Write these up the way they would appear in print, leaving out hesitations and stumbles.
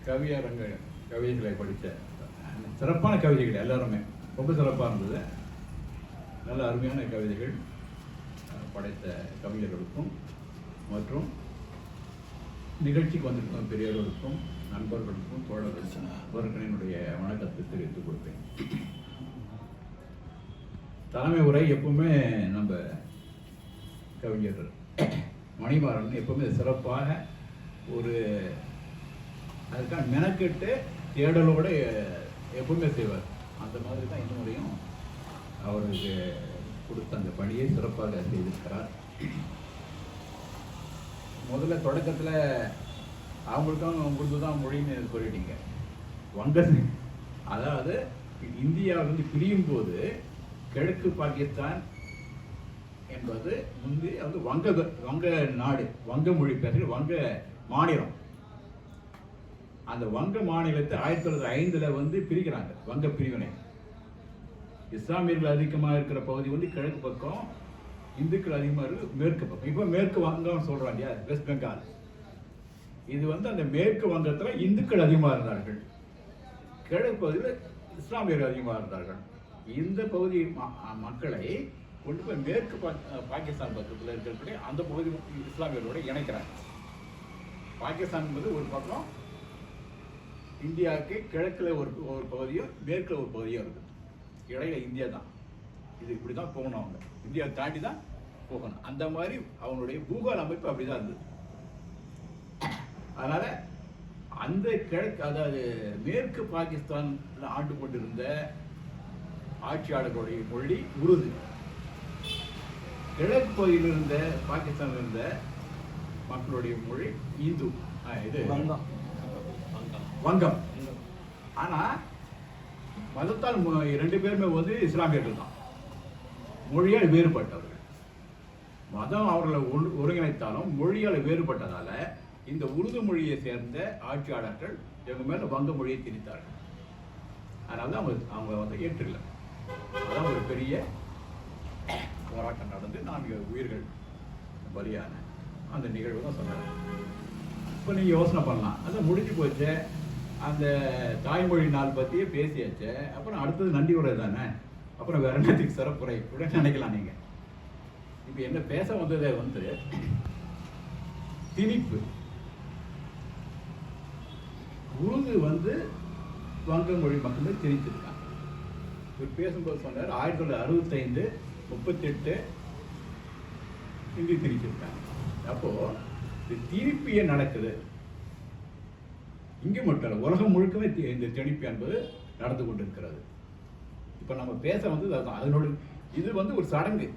கவியரங்க கவிதைகளை படித்த சிறப்பான கவிதைகள் எல்லாருமே ரொம்ப சிறப்பாக இருந்தது. நல்ல அருமையான கவிதைகள் படைத்த கவிஞர்களுக்கும் மற்றும் நிகழ்ச்சிக்கு வந்திருக்கும் பெரியவர்களுக்கும் நண்பர்களுக்கும் தோழர்களுக்கும் அவர்களுக்கு என்னுடைய வணக்கத்தை தெரிவித்துக் கொடுப்பேன். தலைமை உரை எப்பவுமே நம்ம கவிஞர் மணிமாறன் எப்பவுமே சிறப்பாக ஒரு அதுக்காக மெனக்கெட்டு தேடலோடு எப்பவுமே செய்வார். அந்த மாதிரி தான் இந்த முறையும் அவருக்கு கொடுத்த அந்த பணியை சிறப்பாக செய்திருக்கிறார். முதல்ல தொடக்கத்தில் அவங்களுக்கும் கொடுத்து தான் மொழின்னு சொல்லிட்டீங்க. அதாவது இந்தியாவிலிருந்து பிரியும் போது கிழக்கு பாகிஸ்தான் என்பது முந்தி வந்து வங்க நாடு, வங்க மொழி பேசுகிற வங்க மாநிலம். அந்த வங்க மாநிலத்தை 1905 வந்து பிரிக்கிறாங்க, வங்க பிரிவினை. இஸ்லாமியர்கள் அதிகமாக இருக்கிற பகுதி வந்து கிழக்கு பக்கம், இந்துக்கள் அதிகமாக இருக்கு மேற்கு பக்கம். இப்போ மேற்கு வங்கம் சொல்கிறாங்க இல்லையா, வெஸ்ட் பெங்கால். இது வந்து அந்த மேற்கு வங்கத்தில் இந்துக்கள் அதிகமாக இருந்தார்கள், கிழக்கு பகுதியில் இஸ்லாமியர்கள் அதிகமாக இருந்தார்கள். இந்த பகுதி மக்களை கொண்டு போய் மேற்கு பாகிஸ்தான் பக்கத்தில் இருக்கக்கூடிய அந்த பகுதி இஸ்லாமியர்களோட இணைக்கிறாங்க. பாகிஸ்தான் என்பது ஒரு பக்கம், இந்தியாவுக்கு கிழக்கில் ஒரு பகுதியும் மேற்கில் ஒரு பகுதியும் இருக்குது. இடையில இந்தியா தான். இது இப்படி தான் போகணும், அவங்க இந்தியாவை தாண்டி தான் போகணும். அந்த மாதிரி அவங்களுடைய பூகோள அமைப்பு அப்படி தான் இருந்தது. அதனால் அந்த கிழக்கு, அதாவது மேற்கு பாகிஸ்தானில் ஆண்டு கொண்டிருந்த ஆட்சியாளர்களுடைய மொழி உருது. கிழக்கு பகுதியில் இருந்த பாகிஸ்தானில் இருந்த மக்களுடைய மொழி இந்து, இது வங்கம். ஆனால் மதத்தால் 2 பேருமே வந்து இஸ்லாமியர்கள் தான், மொழியால் வேறுபட்டவர்கள். மதம் அவர்களை ஒருங்கிணைத்தாலும் மொழியால் வேறுபட்டதால இந்த உருது மொழியை சேர்ந்த ஆட்சியாளர்கள் எங்க மேல வங்க மொழியை திணித்தார்கள். அதனால தான் அவங்க வந்து ஏற்றுக்கல. அதான் ஒரு பெரிய போராட்டம் நடந்து 4 உயிர்கள் பலியான அந்த நிகழ்வு தான் சொன்னாங்க. இப்போ நீங்கள் யோசனை பண்ணலாம், அதான் முடிஞ்சு போச்சு, அந்த தாய்மொழி நாள் பற்றியே பேசியாச்சு, அப்புறம் அடுத்தது நன்றி உரை தானே, அப்புறம் வேற என்னத்துக்கு சிறப்புரை கூட நினைக்கலாம் நீங்கள். இப்போ என்ன பேச வந்ததே வந்து திணிப்பு. உருது வந்து வங்க மொழி மக்கள் திணிச்சிருக்காங்க. இவர் பேசும்போது சொன்னார் 1965, 38 ஹிந்தி திணிச்சிருக்காங்க. அப்போ இந்த திணிப்பு நடக்குது இங்கே மட்டும் இல்லை, உலகம் முழுக்கவே இந்த திணிப்பு என்பது நடந்து கொண்டிருக்கிறது. இப்போ நம்ம பேச வந்து அதுதான், அதனோட இது வந்து ஒரு சடங்கு.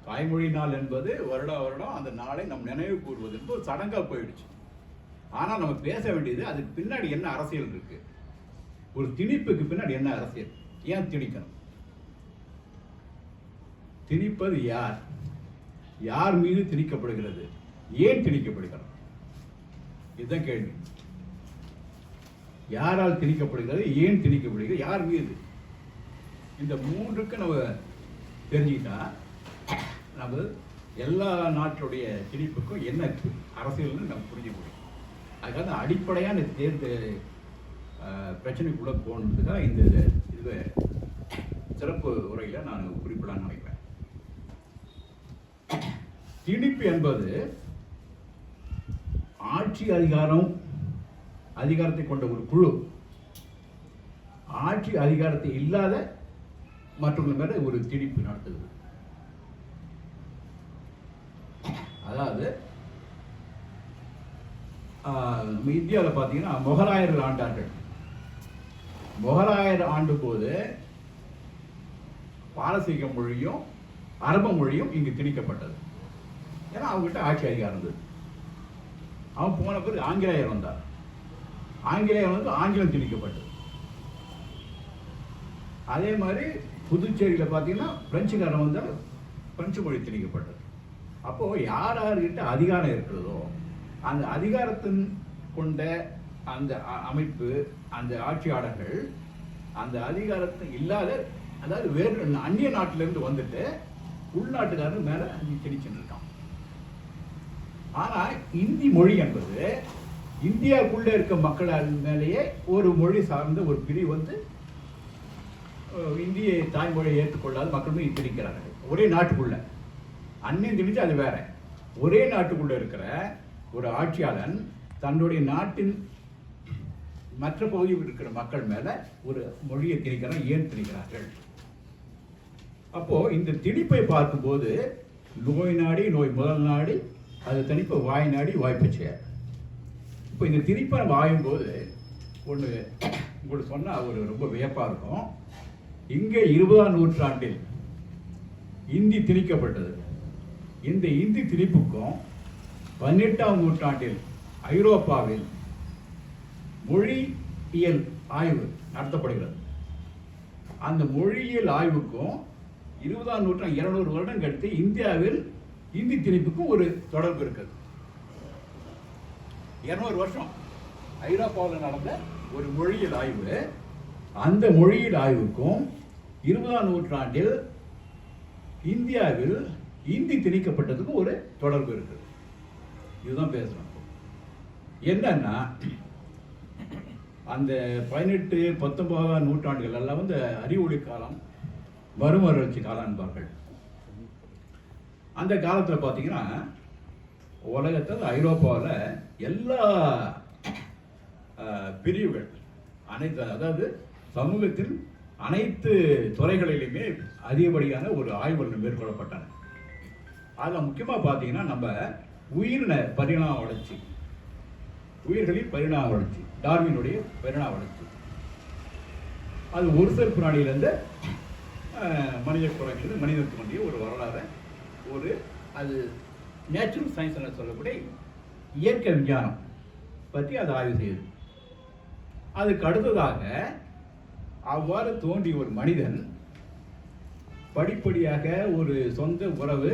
தாய்மொழி நாள் என்பது வருடம் அந்த நாளை நம் நினைவு கூறுவது என்பது ஒரு சடங்காக போயிடுச்சு. ஆனால் நம்ம பேச வேண்டியது அதுக்கு பின்னாடி என்ன அரசியல் இருக்கு, ஒரு திணிப்புக்கு பின்னாடி என்ன அரசியல், ஏன் திணிக்கணும், திணிப்பது யார், யார் மீது திணிக்கப்படுகிறது, ஏன் திணிக்கப்படுகிறது, இதுதான் கேள்வி. யாரால் திணிக்கப்படுகிறது, ஏன் திணிக்கப்படுகிறது, யார் மீது, இந்த 3க்கு நம்ம தெரிஞ்சுக்கிட்டா நம்ம எல்லா நாட்டுடைய திணிப்புக்கும் என்ன அரசியல்னு நம்ம புரிஞ்ச முடியும். அதுக்காக அடிப்படையான பிரச்சனைக்குள்ள போகணுன்றதுக்காக இந்த இது சிறப்பு உரையில நான் குறிப்பிடலாம்னு நினைப்பேன். திணிப்பு என்பது ஆட்சி அதிகாரத்தை கொண்ட ஒரு குழு ஆட்சி அதிகாரத்தை இல்லாத மற்றவங்க மேல ஒரு திணிப்பு நடத்துது. அதாவது இந்தியாவில் பார்த்தீங்கன்னா முகலாயர்கள் ஆண்டார்கள். முகலாயர் ஆண்டு போது பாரசீக மொழியும் அரபு மொழியும் இங்கு திணிக்கப்பட்டது. ஏன்னா அவங்ககிட்ட ஆட்சி அதிகாரம் இருந்தது. அவன் போன பிறகு ஆங்கிலேயர் வந்தார். ஆங்கிலேயர் வந்து ஆங்கிலம் திணிக்கப்பட்டது. அதே மாதிரி புதுச்சேரியில் பார்த்தீங்கன்னா பிரெஞ்சுக்காரன் வந்தால் பிரெஞ்சு மொழி திணிக்கப்பட்டது. அப்போ யார்கிட்ட அதிகாரம் இருக்கிறதோ அந்த அதிகாரத்தின் கொண்ட அந்த அமைப்பு, அந்த ஆட்சியாளர்கள் அந்த அதிகாரத்தை இல்லாத, அதாவது வேறு அந்நிய நாட்டிலிருந்து வந்துட்டு உள்நாட்டுக்காரன் மேல திணிச்சுட்டு இருக்கான். ஆனால் இந்தி மொழி என்பது இந்தியாவுக்குள்ளே இருக்க மக்கள் மேலேயே ஒரு மொழி சார்ந்த ஒரு பிரிவு வந்து இந்திய தாய்மொழியை ஏற்றுக்கொள்ளாத மக்களுமே திணிக்கிறார்கள். ஒரே நாட்டுக்குள்ள அன்னையும் திணிச்சு அது வேற. ஒரே நாட்டுக்குள்ள இருக்கிற ஒரு ஆட்சியாளன் தன்னுடைய நாட்டின் மற்ற பகுதியில் இருக்கிற மக்கள் மேல ஒரு மொழியை திணிக்கிறார். ஏன் திணிக்கிறார்கள்? அப்போ இந்த திணிப்பை பார்க்கும்போது நோய் நாடி நோய் முதல் நாடி, அது தனிப்பை வாய் நாடி வாய்ப்பச்சைய. இப்போ இந்த திணிப்பை நம்ம ஆயும்போது ஒன்று உங்களுக்கு சொன்னால் ஒரு ரொம்ப வியப்பாக இருக்கும். இங்கே 20ஆம் நூற்றாண்டில் இந்தி திணிக்கப்பட்டது. இந்த இந்தி திணிப்புக்கும் 18ஆம் நூற்றாண்டில் ஐரோப்பாவில் மொழியியல் ஆய்வு நடத்தப்படுகிறது. அந்த மொழியியல் ஆய்வுக்கும் 20ஆம் நூற்றாண்டு 200 வருடம் கழித்து இந்தியாவில் இந்தி திணிப்புக்கும் ஒரு தொடர்பு இருக்குது. 200 வருஷம் ஐரோப்பாவில் நடந்த ஒரு மொழியியல் ஆய்வு, அந்த மொழியியல் ஆய்வுக்கும் 20ஆம் நூற்றாண்டில் இந்தியாவில் இந்தி திணிக்கப்பட்டதுக்கும் ஒரு தொடர்பு இருக்குது. இதுதான் பேசுறோம். என்னன்னா அந்த 18, 19ஆம் நூற்றாண்டுகள் எல்லாம் வந்து அறிவொளி காலம், மறுமலர்ச்சி காலம் என்பார்கள். அந்த காலத்தில் பார்த்தீங்கன்னா உலகத்தில் ஐரோப்பாவில் எல்லா பிரிவுகள் அனைத்து, அதாவது சமூகத்தின் அனைத்து துறைகளிலுமே அதிகப்படியான ஒரு ஆய்வுகள் மேற்கொள்ளப்பட்டன. அதில் முக்கியமாக பார்த்தீங்கன்னா நம்ம உயிரின பரிணாம வளர்ச்சி, உயிர்களின் பரிணாம வளர்ச்சி, டார்வினுடைய பரிணாம வளர்ச்சி, அது ஒரு செல் பிராணியிலேருந்து மனித குரங்கிலிருந்து மனிதனுக்கு வேண்டிய ஒரு வரலாறு, ஒரு அது நேச்சுரல் சயின்ஸ் சொல்லக்கூடிய இயற்கை விஞ்ஞானம் பற்றி அதை ஆய்வு செய்யுது. அதுக்கு அடுத்ததாக அவ்வாறு தோன்றிய ஒரு மனிதன் படிப்படியாக ஒரு சொந்த உறவு,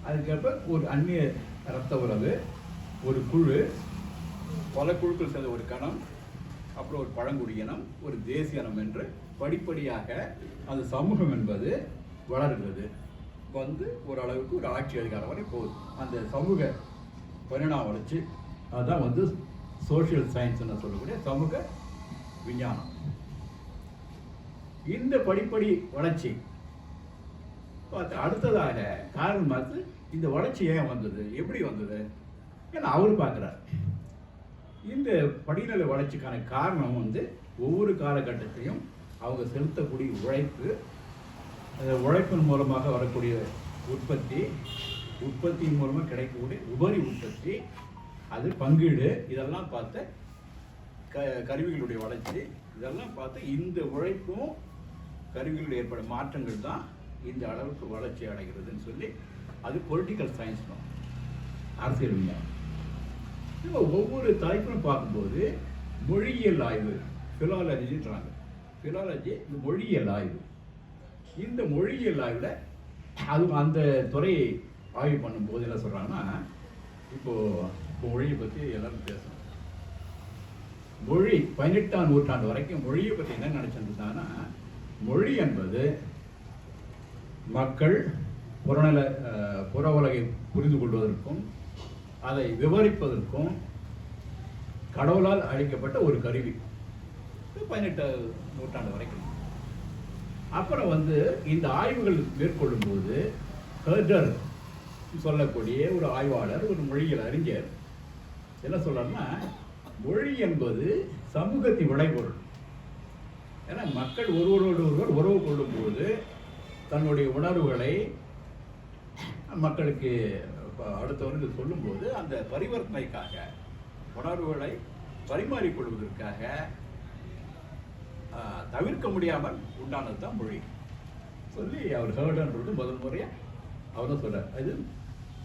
அதுக்கப்புறம் ஒரு அந்நிய இரத்த உறவு, ஒரு குழு, பல குழுக்கள் சேர்ந்த ஒரு கணம், அப்புறம் ஒரு பழங்குடியினம், ஒரு தேசியனம் என்று படிப்படியாக அந்த சமூகம் என்பது வளர்கிறது. வந்து ஒரு அளவுக்கு ஒரு ஆட்சி அதிகாரம் வரை போகுது. அந்த சமூக பரிணாம வளர்ச்சி அதுதான் வந்து சோஷியல் சயின்ஸ் சொல்லக்கூடிய சமூக விஞ்ஞானம். இந்த படிப்படி வளர்ச்சி பார்த்து அடுத்ததாக காரணம் பார்த்து இந்த வளர்ச்சி ஏன் வந்தது, எப்படி வந்தது, ஏன்னா அவரு பார்க்குறார். இந்த படிநிலை வளர்ச்சிக்கான காரணம் வந்து ஒவ்வொரு காலகட்டத்தையும் அவங்க செலுத்தக்கூடிய உழைப்பு, அந்த உழைப்பின் மூலமாக வரக்கூடிய உற்பத்தி, உற்பத்தியின் மூலமாக கிடைக்கக்கூடிய உபரி உற்பத்தி, அது பங்கீடு, இதெல்லாம் பார்த்து கருவிகளுடைய வளர்ச்சி, இதெல்லாம் பார்த்து இந்த உழைப்பும் கருவிகளில் ஏற்படும் மாற்றங்கள் தான் இந்த அளவுக்கு வளர்ச்சி அடைகிறதுன்னு சொல்லி அது பொலிட்டிக்கல் சயின்ஸ் தான், அரசியல் விஞ்ஞானம். ஒவ்வொரு தலைப்பும் பார்க்கும்போது மொழியியல் ஆய்வு, ஃபிலாலஜின்றாங்க. ஃபிலாலஜி இந்த மொழியியல் ஆய்வு. இந்த மொழியியல் ஆய்வில் அது அந்த துறையை ஆய்வு பண்ணும்போது என்ன சொல்கிறாங்கன்னா, இப்போ மொழியை பற்றி எல்லாரும் பேசணும். மொழி 18ஆம் நூற்றாண்டு வரைக்கும் மொழியை பற்றி என்ன நினச்சிருந்தாங்கன்னா, மொழி என்பது மக்கள் புற உலகை புரிந்து கொள்வதற்கும் அதை விவரிப்பதற்கும் கடவுளால் அளிக்கப்பட்ட ஒரு கருவி. 18ஆம் நூற்றாண்டு வரைக்கும். அப்புறம் வந்து இந்த ஆய்வுகள் மேற்கொள்ளும் போது ஹெர்டர் சொல்லக்கூடிய ஒரு ஆய்வாளர், ஒரு மொழியியல் அறிஞர் என்ன சொல்றாருன்னா, மொழி என்பது சமூகத்தின் விளைபொருள். ஏன்னா மக்கள் ஒருவரோடு ஒருவர் உறவு கொள்ளும் போது தன்னுடைய உணர்வுகளை மக்களுக்கு அடுத்தவர்கள் சொல்லும்போது அந்த பரிவர்த்தனைக்காக, உணர்வுகளை பரிமாறிக்கொள்வதற்காக தவிர்க்க முடியாமல் உண்டானது தான் மொழி சொல்லி அவர் ஹெர்டர்ன்றது முதல் முறையாக அவர் தான் சொல்றார். அது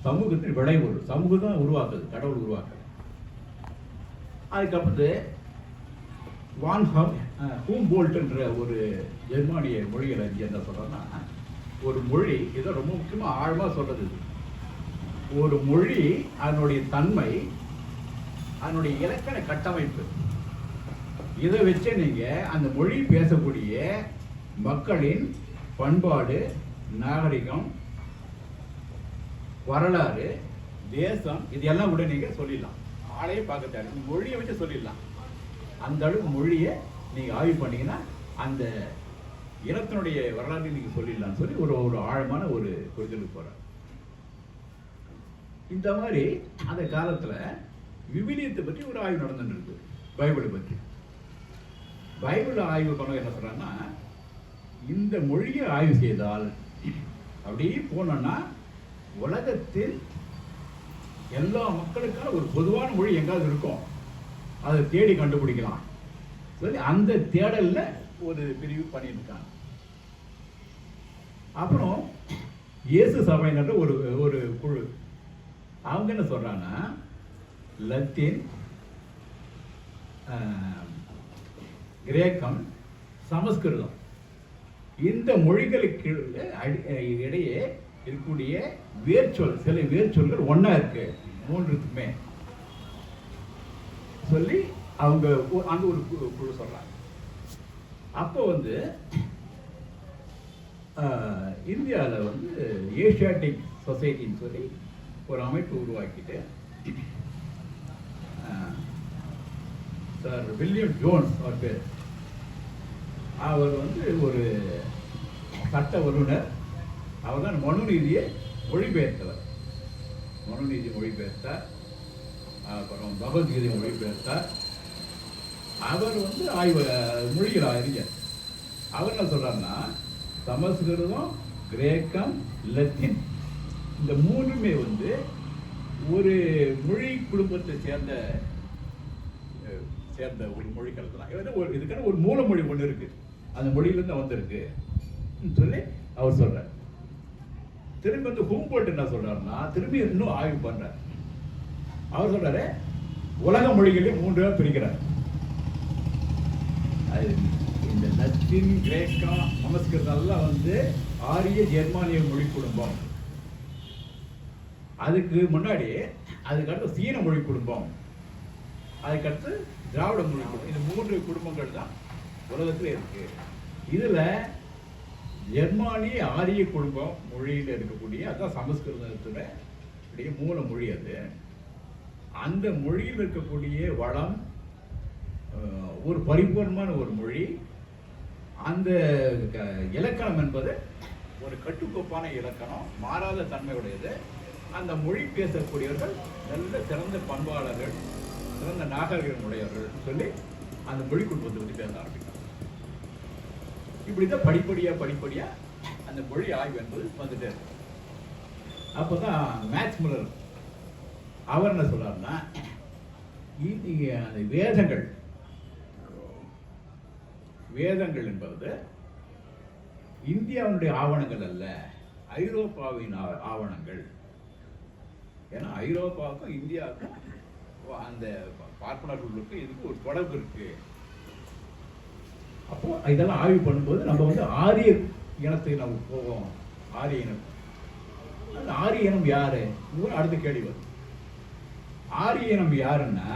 சமூகத்தின் விளைபொருள், சமூகம் தான் உருவாக்குது, கடவுள் உருவாக்குது. அதுக்கப்புறம் வான் ஹூம்போல்ட் என்ற ஒரு ஜெர்மானிய மொழிகள் அறிஞர் என்ன சொல்றோம்னா, ஒரு மொழி இதை ரொம்ப முக்கியமாக ஆழமாக சொல்றது, ஒரு மொழி அதனுடைய தன்மை, அதனுடைய இலக்கண கட்டமைப்பு, இதை வச்சு நீங்க அந்த மொழி பேசக்கூடிய மக்களின் பண்பாடு, நாகரிகம், வரலாறு, தேசம், இது எல்லாம் கூட நீங்க சொல்லிடலாம். ஆளையே பார்க்க தேவை, மொழியை வச்சு சொல்லிடலாம். அந்த அளவுக்கு மொழியை நீங்க ஆய்வு பண்ணீங்கன்னா அந்த இனத்தினுடைய வரலாற்றை நீங்க சொல்லிடலாம்னு சொல்லி ஒரு ஆழமான ஒரு புரிதலுக்கு போறார். இந்த மாதிரி அந்த காலத்துல விவிலியத்தை பற்றி ஒரு ஆய்வு நடந்துட்டு இருக்கு. பைபிளை பற்றி பைபிள் ஆய்வு பண்ண என்ன சொல்றாங்கன்னா, இந்த மொழியை ஆய்வு செய்தால் அப்படியே போனோம்னா உலகத்தில் எல்லா மக்களுக்கான ஒரு பொதுவான மொழி எங்காவது இருக்கும், அதை தேடி கண்டுபிடிக்கலாம் சொல்லி அந்த தேடல்ல ஒரு பிரிவு பண்ணியிருக்காங்க. அப்புறம் இயேசு சபையினர் ஒரு ஒரு குழு, அவங்க என்ன சொல்றாங்கன்னா, லத்தீன், கிரேக்கம், சமஸ்கிருதம் இந்த மொழிகளுக்கு இடையே இருக்கக்கூடிய வேர்ச்சொல், சில வேர்ச்சொல்கள் ஒன்னா இருக்கு மூன்றுக்குமே சொல்லி அவங்க அங்க ஒரு குழு சொல்றாங்க. அப்போ இந்தியாவில் ஏஷியாட்டிக் சொசைட்டின்னு சொல்லி ஒரு அமைப்பு உருவாக்கிட்டு சார் வில்லியம் ஜோன்ஸ் அவர் பேர், அவர் ஒரு சட்ட வல்லுநர். அவர் தான் மனுநீதியை மொழிபெயர்த்தவர். மனுநீதி மொழிபெயர்த்தார், அப்புறம் பகவத்கீதை மொழிபெயர்த்தார். அவர் ஆய்வு மொழிகள் அறிஞர். அவர் என்ன சொல்றாருன்னா, சமஸ்கிருதம், கிரேக்கம், லத்தீன் இந்த மூணுமே ஒரு மொழி குடும்பத்தை சேர்ந்த ஒரு மொழிகள் தான். இதுக்கான ஒரு மூல மொழி ஒன்று இருக்கு, அந்த மொழியிலிருந்து வந்திருக்கு சொல்லி அவர் சொல்றார். திரும்பி ஹூம்போல்ட் என்ன சொல்றாருன்னா, திரும்பி இன்னும் ஆய்வு பண்றார். அவர் சொல்றாரு, உலக மொழிகளையும் 3 பிரிக்கிறார். இந்த லத்தீன், கிரேக்கம், சமஸ்கிருதம் எல்லாம் ஆரிய ஜெர்மானிய மொழி குடும்பம். அதுக்கு முன்னாடி அதுக்கடுத்து சீன மொழி குடும்பம், அதுக்கடுத்து திராவிட மொழி குடும்பம். இந்த 3 குடும்பங்கள் தான் உலகத்தில் இருக்கு. இதுல ஜெர்மானிய ஆரிய குடும்பம் மொழியில் இருக்கக்கூடிய அதான் சமஸ்கிருதத்துடைய மூல மொழி. அது அந்த மொழியில் இருக்கக்கூடிய வளம் ஒரு பரிபூர்ணமான ஒரு மொழி. அந்த இலக்கணம் என்பது ஒரு கட்டுக்கோப்பான இலக்கணம், மாறாத தன்மையுடையது. அந்த மொழி பேசக்கூடியவர்கள் நல்ல சிறந்த பண்பாளர்கள், சிறந்த நாகரிகம் உடையவர்கள் சொல்லி அந்த மொழி குடும்பத்தை பற்றி பேச ஆரம்பிக்கிறாங்க. இப்படிதான் படிப்படியா அந்த மொழி ஆய்வு என்பது வந்துட்டே இருக்கு. அப்போதான் மேக்ஸ் முல்லர் அவர் என்ன சொல்றாருன்னா, அந்த வேதங்கள் என்பது இந்தியாவுடைய ஆவணங்கள் அல்ல, ஐரோப்பாவின் ஆவணங்கள். ஏன்னா ஐரோப்பாவுக்கும் இந்தியாவுக்கும் அந்த பார்ப்பனர்களுக்கும் இதுக்கு ஒரு தொடர்பு இருக்கு. அப்போ இதெல்லாம் ஆய்வு பண்ணும்போது நம்ம ஆரிய இனத்தை நம்ம போவோம். ஆரிய இனம், அந்த ஆரிய இனம் யாரு? அடுத்த கேள்வி வரும். ஆரிய இனம் யாருன்னா,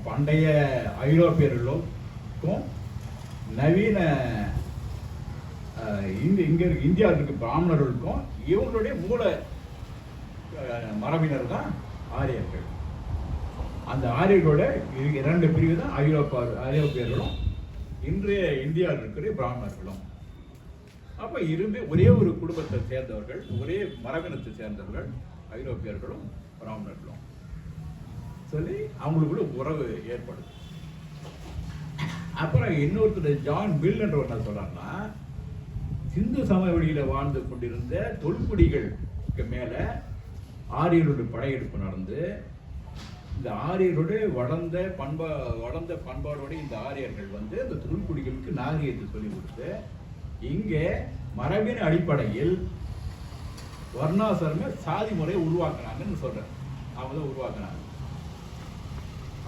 பண்டைய ஐரோப்பியர்களுக்கும் நவீன இங்க இந்தியாவில் இருக்க பிராமணர்களுக்கும் இவங்களுடைய மூல மரபினர் தான் ஆரியர்கள். அந்த ஆரியர்களோட 2 பிரிவு தான் ஐரோப்பியர்களும் இன்றைய இந்தியாவில் இருக்கிற பிராமணர்களும். அப்ப இருமே ஒரே ஒரு குடும்பத்தை சேர்ந்தவர்கள், ஒரே மரபினத்தை சேர்ந்தவர்கள், ஐரோப்பியர்களும் பிராமணர்களும் சொல்லி அவங்களுக்குள்ள உறவு ஏற்படுது. அப்புறம் இன்னொருத்தர் ஜான் பில் என்ற என்ன சொல்றாருன்னா, சிந்து சமவெளியில வாழ்ந்து கொண்டிருந்த தொல்குடிகளுக்கு மேல ஆரியர்களுடைய படையெடுப்பு நடந்து, இந்த ஆரியர்களுடைய வளர்ந்த பண்பாடோட இந்த ஆரியர்கள் இந்த தொல்குடிகளுக்கு நாகரிகத்தை சொல்லிக் கொடுத்து, இங்கே மரபின் அடிப்படையில் வர்ணாசிரம சாதி முறையை உருவாக்குனாங்கன்னு சொல்றேன். அவங்க தான் உருவாக்குனாங்க.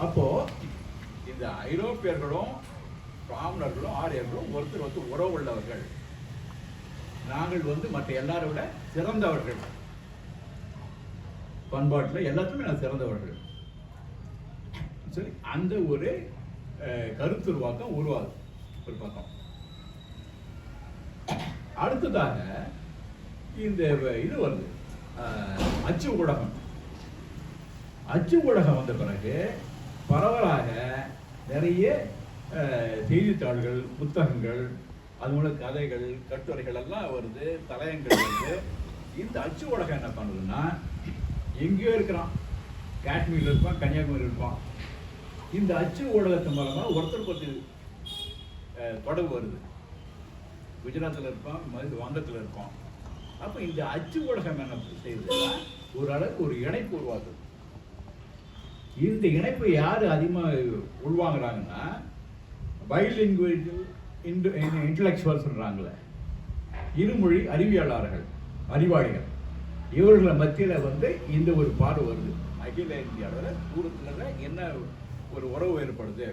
அப்போ இந்த ஐரோப்பியர்களும் பிராமணர்களும் ஆரியர்களும் ஒருத்தர் உறவு உள்ளவர்கள். நாங்கள் மற்ற எல்லாரை விட சிறந்தவர்கள், பண்பாட்டில் எல்லாத்துமே நான் சிறந்தவர்கள் சரி. அந்த ஒரு கருத்துருவாக்கம் உருவாகுது ஒரு பக்கம். அடுத்ததாக இந்த இது வருது, அச்சு ஊடகம். அச்சு ஊடகம் வந்த பிறகு பரவலாக நிறைய செய்தித்தாள்கள், புத்தகங்கள், அது மூலம் கதைகள், கட்டுரைகள் எல்லாம் வருது, தலையங்கள் வருது. இந்த அச்சு ஊடகம் என்ன பண்ணுதுன்னா, எங்கேயோ இருக்கிறான், காஷ்மீரில் இருப்பான், கன்னியாகுமரி இருப்பான், இந்த அச்சு ஊடகத்தின் மூலமாக ஒருத்தருக்கு ஒருத்தர் தொடர்பு வருது. குஜராத்தில் இருப்பான், வங்கத்தில் இருப்பான். அப்போ இந்த அச்சு ஊடகம் என்ன செய்யுதுன்னா, ஒரு அளவுக்கு ஒரு இணைப்பு உருவாக்குது. இந்த இணைப்பை யார் அதிகமாக உள்வாங்குறாங்கன்னா, பைலிங்குவேஜ் இன்டலெக்சுவல் சொல்கிறாங்களே, இருமொழி அறிவியலாளர்கள், அறிவாளிகள், இவர்களை மத்தியில் வந்து இந்த ஒரு பார்வை வருது. அகில இந்தியாவில் தூரத்தில் என்ன ஒரு உறவு ஏற்படுது,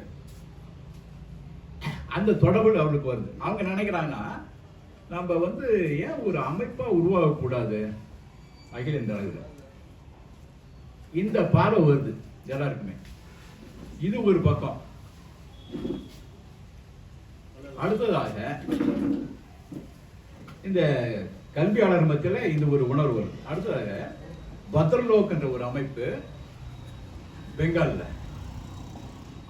அந்த தொடர்பு அவர்களுக்கு வருது. அவங்க நினைக்கிறாங்கன்னா, நம்ம வந்து ஏன் ஒரு அமைப்பாக உருவாகக்கூடாது அகில இந்திய அளவில், இந்த பார்வை வருது எல்லாருக்குமே. இது ஒரு பக்கம். அடுத்ததாக இந்த கல்வியாளர் மத்தியில் இந்த ஒரு உணர்வு வருது. அடுத்ததாக பத்ரலோக் என்ற ஒரு அமைப்பு பெங்காலில்,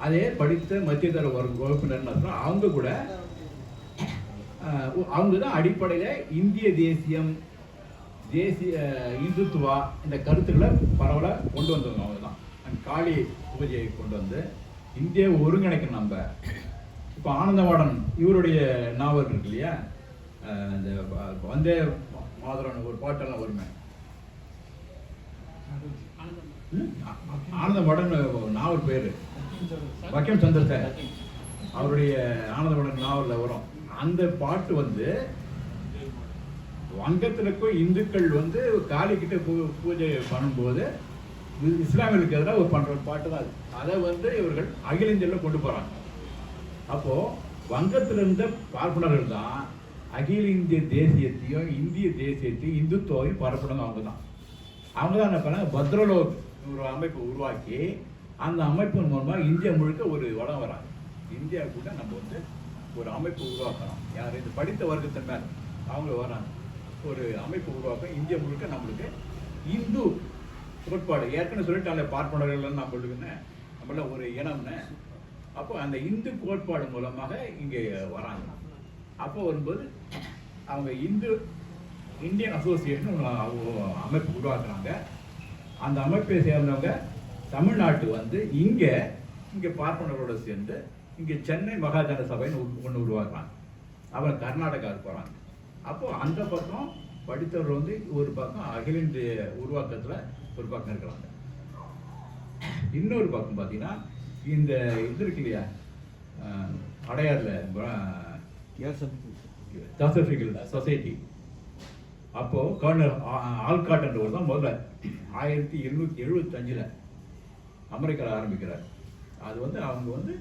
அதே படித்த மத்தியதர வகுப்பினர் அவங்க கூட அவங்க தான் அடிப்படையில் இந்திய தேசியம், தேசிய இந்துத்துவா இந்த கருத்துக்களை பரவலாக கொண்டு வந்தவங்க. அவங்க தான் காளி பூஜையை கொண்டு வந்து இந்தியாவை ஒருங்கிணைக்கணும். நம்ம இப்போ ஆனந்தவாடன் இவருடைய நாவல் இருக்கு இல்லையா, இந்த வந்தே மாதரன் ஒரு பாட்டெல்லாம் வருமே, ஆனந்தவாடன் நாவல் பேர் பக்கிம் சந்திர அவருடைய ஆனந்தவாடன் நாவலில் வரும். அந்த பாட்டு வந்து வங்கத்தில் போய் இந்துக்கள் வந்து காளிக்கிட்ட பூஜை பண்ணும்போது இஸ்லாமியர்களுக்கு எதிராக ஒரு பண்ணுற பாட்டு தான் அது. அதை வந்து இவர்கள் அகில இந்தியாவில் கொண்டு போகிறாங்க. அப்போது வங்கத்தில் இருந்த பார்ப்பனர்கள் தான் அகில இந்திய தேசியத்தையும் இந்திய தேசியத்தையும் இந்துத்துவையும் பரப்பணும். அவங்க தான் என்ன பண்ணாங்க, பத்ரலோக் ஒரு அமைப்பை உருவாக்கி அந்த அமைப்பின் மூலமாக இந்தியா முழுக்க ஒரு வளம் வராங்க. இந்தியா கூட நம்ம வந்து ஒரு அமைப்பு உருவாக்கணும். யார் இந்த படித்த வர்க்கத்தின் மேல் அவங்க வராங்க, ஒரு அமைப்பு உருவாக்க இந்தியா முழுக்க நம்மளுக்கு இந்து கோட்பாடு ஏற்கனவே சொல்லிட்டாலே பார்ப்பனர்கள் நம்மள ஒரு இனம்னு. அப்போ அந்த இந்து கோட்பாடு மூலமாக இங்கே வராங்க. அப்போ வரும்போது அவங்க இந்தியன் அசோசியேஷன் அமைப்பு உருவாக்குறாங்க. அந்த அமைப்பை சேர்ந்தவங்க தமிழ்நாட்டு வந்து இங்கே பார்ப்பனர்களோட சேர்ந்து இங்கே சென்னை மகாஜன சபைன்னு ஒன்று உருவாக்குறாங்க. அப்புறம் கர்நாடகாவுக்கு போகிறாங்க. அப்போது அந்த பக்கம் படித்தவர்கள் வந்து ஒரு பக்கம் அகில இந்திய உருவாக்கத்தில் ஒரு பக்கம் இருக்கிறாங்க. இன்னொரு பக்கம் பார்த்தீங்கன்னா இந்த இது இருக்கு இல்லையா, அடையாறில் சொசைட்டி, அப்போது கர்னல் ஆல்காட் என்றவர் தான் முதல்ல 1775 அமெரிக்காவில் ஆரம்பிக்கிறார். அது வந்து அவங்க வந்து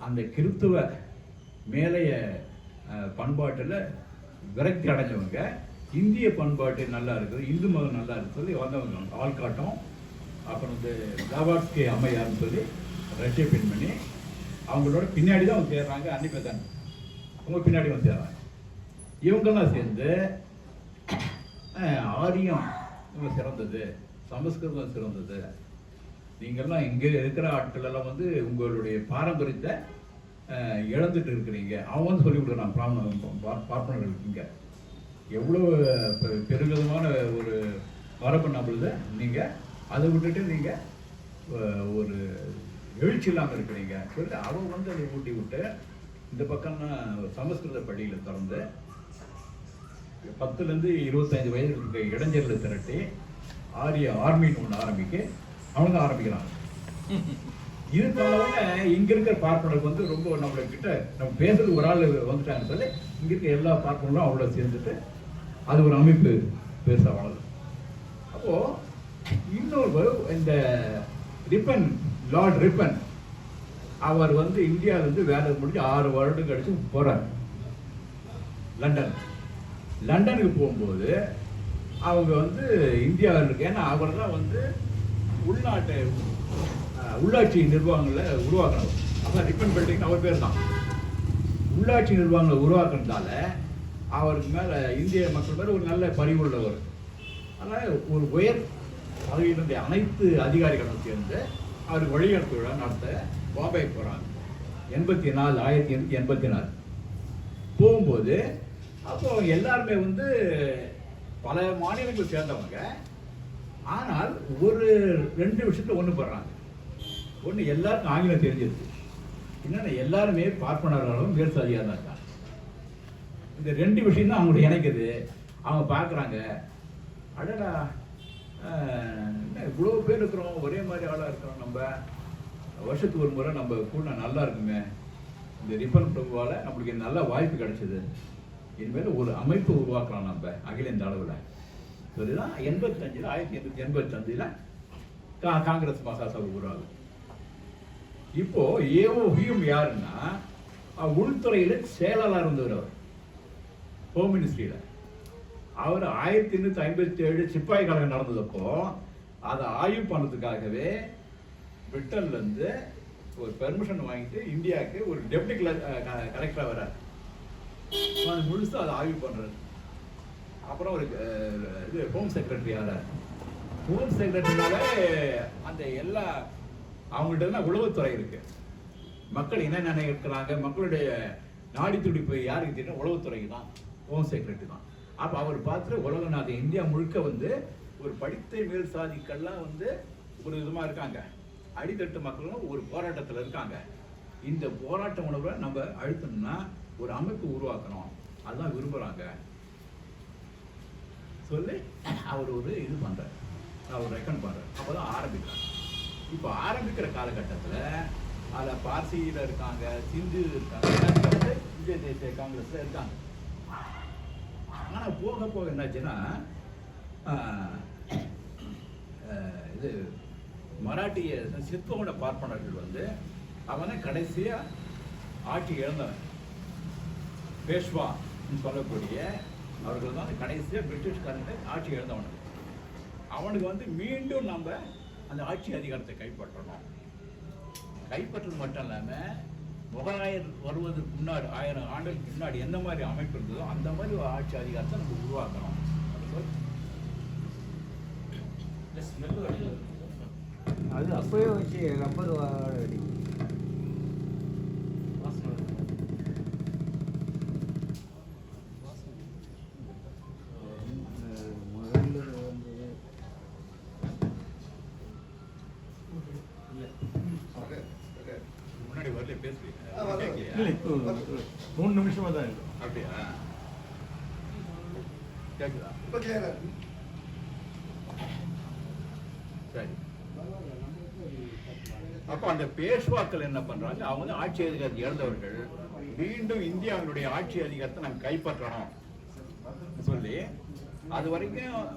அந்த கிறித்துவ மேலைய பண்பாட்டில் விரக்தி அடைஞ்சவங்க, இந்திய பண்பாட்டு நல்லா இருக்குது, இந்து மதம் நல்லா இருக்குது சொல்லி வந்தவங்க. ஆல்காட்டும் அப்புறம் வந்து பிளாவாட்ஸ்கி அம்மையார்னு சொல்லி ரஷ்ய பெண்மணி, அவங்களோட பின்னாடி தான் அவங்க சேர்றாங்க. அன்னிபெசன்ட் அவங்க பின்னாடி வந்து சேர்றாங்க. இவங்கெல்லாம் சேர்ந்து ஆரியம் இவங்க சிறந்தது, சமஸ்கிருதம் சிறந்தது, நீங்கள்லாம் இங்கே இருக்கிற ஆட்கள் எல்லாம் வந்து உங்களுடைய பாரம்பரியத்தை இழந்துட்டு இருக்கிறீங்க. அவன் வந்து சொல்லி கொடுக்குறான் பார்ப்பனர்களுக்கு இங்கே எவ்வளோ பெருமிதமான ஒரு மரபு நம்மளுது, நீங்கள் அதை விட்டுட்டு நீங்கள் ஒரு எழுச்சி இல்லாமல் இருக்கிறீங்க சொல்லி அவன் வந்து அதை ஊட்டி விட்டு இந்த பக்கம்னா சமஸ்கிருத பள்ளியில் திறந்து 10லேருந்து 25 வயதுக்கு இருக்க இளைஞர்களை திரட்டி ஆர்மின்னு ஒன்று அவங்க ஆரம்பிக்கிறாங்க. இது பண்ணவங்க இங்கே இருக்கிற பார்ப்பனருக்கு வந்து ரொம்ப நம்மளுக்கிட்ட நம்ம பேசுறது ஒரு ஆள் வந்துட்டாங்கன்னு சொல்லி இங்கே இருக்க எல்லா பார்ப்பனர்களும் அவ்வளோ சேர்ந்துட்டு அது ஒரு அமைப்பு பெருசாக வளருது. அப்போது இன்னொரு இந்த லார்ட் ரிப்பன் அவர் வந்து இந்தியாவிலேருந்து வேலை முடிஞ்சு 6 வருடம் கழிச்சு போகிறார் லண்டனுக்கு போகும்போது அவங்க வந்து இந்தியாவில் இருக்கு. ஏன்னா அவர் தான் வந்து உள்ளாட்சி நிர்வாகங்களை உருவாக்கணும். அப்போ ரிப்பன் பில்டிங் அவர் பேர் தான். உள்ளாட்சி நிர்வாகங்களை உருவாக்குறதால அவருக்கு மேலே இந்திய மக்கள் மேலே ஒரு நல்ல பரிவுள்ளவர். அதனால் ஒரு உயர் பதவியிலிருந்த அனைத்து அதிகாரிகளும் சேர்ந்து அவருக்கு வழிநடத்து விழா நடத்த பாம்பே போகிறாங்க. 1984 போகும்போது அப்போ எல்லாருமே வந்து பல மாநிலங்கள் சேர்ந்தவங்க. ஆனால் ஒரு 2 விஷயத்துல ஒன்று போடுறாங்க. ஒன்று, எல்லாருக்கும் ஆங்கிலம் தெரிஞ்சிருக்கு. இன்னொன்று, எல்லாருமே பார்ப்பனர்களும் மேற்சாதியாக தான் இருக்காங்க. இந்த 2 விஷயம் தான் அவங்களை இணைக்குது. அவங்க பார்க்குறாங்க, அடடா இவ்வளோ பேர் இருக்கிறோம், ஒரே மாதிரி ஆளாக இருக்கிறோம், நம்ம வருஷத்துக்கு ஒரு முறை நம்ம கூட நல்லா இருக்குமே, இந்த ரிப்பன் பிரபுவால் நம்மளுக்கு நல்ல வாய்ப்பு கிடைச்சிது, இனிமேல் ஒரு அமைப்பு உருவாக்கலாம் நம்ம அகில இந்த அளவில். இதுதான் 1985 காங்கிரஸ் மகாசபை உருவாகும். இப்போ ஏஓ ஹியூம் யாருன்னா உள்துறையில் செயலாளர் இருந்தவர். அவர் ஹோம் மினிஸ்ட்ரியில் அவர் 1857 சிப்பாய் கழகம் நடந்ததப்போ அதை ஆய்வு பண்ணுறதுக்காகவே பிரிட்டன்லேருந்து ஒரு பெர்மிஷன் வாங்கிட்டு இந்தியாவுக்கு ஒரு டெப்டி கலெக்டராக வர்றார். அது முழுசாக அதை ஆய்வு பண்ணுறாரு. அப்புறம் ஒரு இது ஹோம் செக்ரட்டரி ஆகிறார். ஹோம் செக்ரட்டரினால அந்த எல்லா அவங்கள்ட்ட உளவுத்துறை இருக்கு. மக்கள் என்ன நினைக்கிறாங்க, மக்களுடைய நாடி துடிப்பு யாருக்கு தெரியும், உளவுத்துறைக்கு தான், ஹோம் செக்ரட்டரி தான். அப்போ அவர் பார்த்துட்டு உலகநாத இந்தியா முழுக்க வந்து ஒரு படித்த மேல் சாதிக்கெல்லாம் வந்து ஒரு விதமாக இருக்காங்க, அடித்தட்டு மக்களும் ஒரு போராட்டத்தில் இருக்காங்க. இந்த போராட்ட உணர்வை நம்ம அழுத்தணும்னா ஒரு அமைப்பு உருவாக்கணும், அதுதான் விரும்புகிறாங்க சொல்லி அவர் ஒரு இது பண்ணுறார், அவர் ரெக்கமெண்ட் பண்ணுறார். அப்போ தான் ஆரம்பிக்கிறாங்க. இப்போ ஆரம்பிக்கிற காலகட்டத்தில் அதில் பார்சியில் இருக்காங்க, சிந்து இருக்காங்க, இந்திய தேசிய காங்கிரஸில் இருக்காங்க. ஆனால் போக போக என்னாச்சுன்னா இது மராட்டிய சிற்போட பார்ப்பனர்கள் வந்து அவனை கடைசியாக ஆட்சி இழந்தவன். பேஷ்வா சொல்லக்கூடிய அவர்கள் தான் கடைசியாக பிரிட்டிஷ்காரங்க ஆட்சி இழந்தவன். அவனுக்கு வந்து மீண்டும் நம்ம அந்த ஆட்சி அதிகாரத்தை கைப்பற்றணும். கைப்பற்றது மட்டும் இல்லாமல் முகலாயர் வருவதற்கு முன்னாடி 1000 ஆண்டுகளுக்கு முன்னாடி எந்த மாதிரி அமைப்பு இருந்ததோ அந்த மாதிரி ஒரு ஆட்சி அதிகாரத்தை நம்ம உருவாக்கணும். அது அப்பவே வச்சு ரப்பர் அடி முன்னாடி வரல பேசுறீங்க 3 நிமிஷமா தான் இருக்கு. அப்படியா? கேக்குதா? சரி. அப்ப அந்த பேஷ்வாக்கள் என்ன பண்றாங்க, அவங்க வந்து ஆட்சி அதிகாரத்தை இழந்தவர்கள் மீண்டும் இந்தியாவுடைய ஆட்சி அதிகாரத்தை நாங்கள் கைப்பற்றணும் சொல்லி அது வரைக்கும்